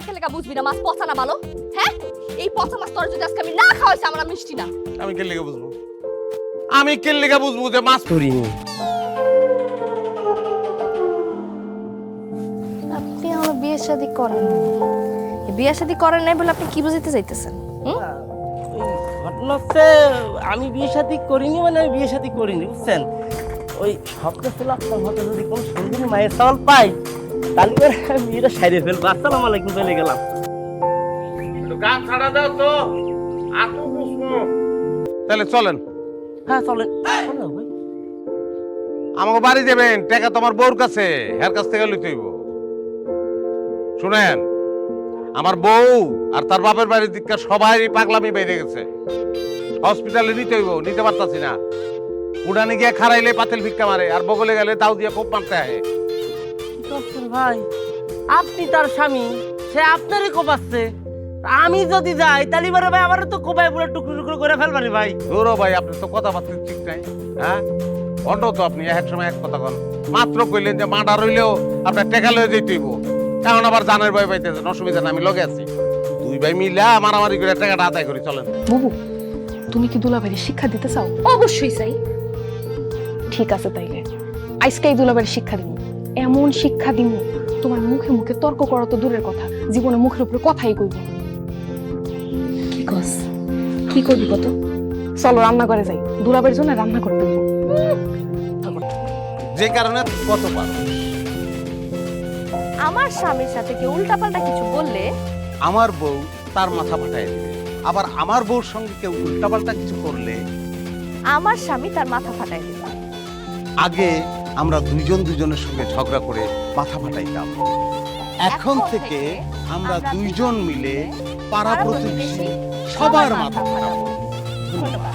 দেখে লেখা বুঝবি না মাছ পচা না ভালো? হ্যাঁ, এই পচা মাছ তোর যদি আজকে আমি না খাওয়াইছি আমার মিষ্টি না। আমি কে লেগে বুঝবো? আমি কে লেগে বুঝবো যে মাছ ধরিনি? আপনি আমার বিয়ে শাদী করেন, বিয়ে শাদী করেন নাই বলে আপনি কি বুঝাইতে চাইতেছেন? ওই ঘটনা হচ্ছে আমি বিয়ে শাদী করিনি, মানে আমি বিয়ে শাদী করিনি, বুঝছেন? ওই স্বপ্ন ছিল আপনার মতো যদি কোনো সুন্দরী মায়ের চাল পাই তাহলে করে আমি বিয়েটা সাইরে ফেলবো। আসসালামু আলাইকুম, চলে গেলাম। গান ছাড়া দাও তো, তাহলে চলেন হ্যাঁ চলেন। আমাকে বাড়ি যাবেন, টাকা তোমার বউর কাছে, এর কাছ থেকে লইতে হইব। শুনেন, আমার বউ আর তার বাপের বাড়ির দিককার সবাই পাগলামি বেড়ে গেছে। হসপিটালে নিতে হইব, নিতে পারতাছি না। উড়ানে গিয়ে খারাইলে পাতিল ভিক্ষা মারে, আর বগলে গেলে তাও দিয়ে খুব মারতে হয়। কি করছেন ভাই? আপনি তার স্বামী, সে আপনারই কোপাচ্ছে। আমি যদি যাই তাহলে এবারে ভাই আমারও তো কোপায় পুরো টুকরো টুকরো করে ফেলবানি ভাই। গৌরব ভাই, আপনি তো কথাবার্তা ঠিক নাই। হ্যাঁ, অন্য তো আপনি এক সময় এক কথা কন। মাত্র কইলেন যে মার্ডার হইলেও আপনার টেকা লয়ে যেতে হইব। এখন আবার জানের ভয় পাইতেছেন, অসুবিধা না, আমি লগে আছি। দুই ভাই মিলা মারামারি করে টাকাটা আদায় করি, চলেন। বুবু, তুমি কি দুলাভাইয়ের শিক্ষা দিতে চাও? অবশ্যই চাই। ঠিক আছে, তাইলে আজকেই দুলাভাইয়ের শিক্ষা দিব। এমন শিক্ষা দিব তোমার মুখে মুখে তর্ক করা তো দূরের কথা, জীবনে মুখের উপরে কথাই কইব না। কি কস? কি করবি কত? চলো রান্না করে যাই, দুলাভাইয়ের জন্য রান্না করতে দিব। যে কারণে কত পারো। আমার স্বামীর সাথে কেউ উল্টাপাল্টা কিছু বললে আমার বউ তার মাথা ফাটাই দিবে, আবার আমার বউর সঙ্গে কেউ উল্টাপাল্টা কিছু করলে আমার স্বামী তার মাথা ফাটাই দিবে। আগে আমরা দুইজন দুজনের সঙ্গে ঝগড়া করে মাথা ফাটাইতাম। এখন থেকে আমরা দুইজন মিলে পাড়া প্রতিবেশী সবার মাথা ফাটাবো। ধন্যবাদ।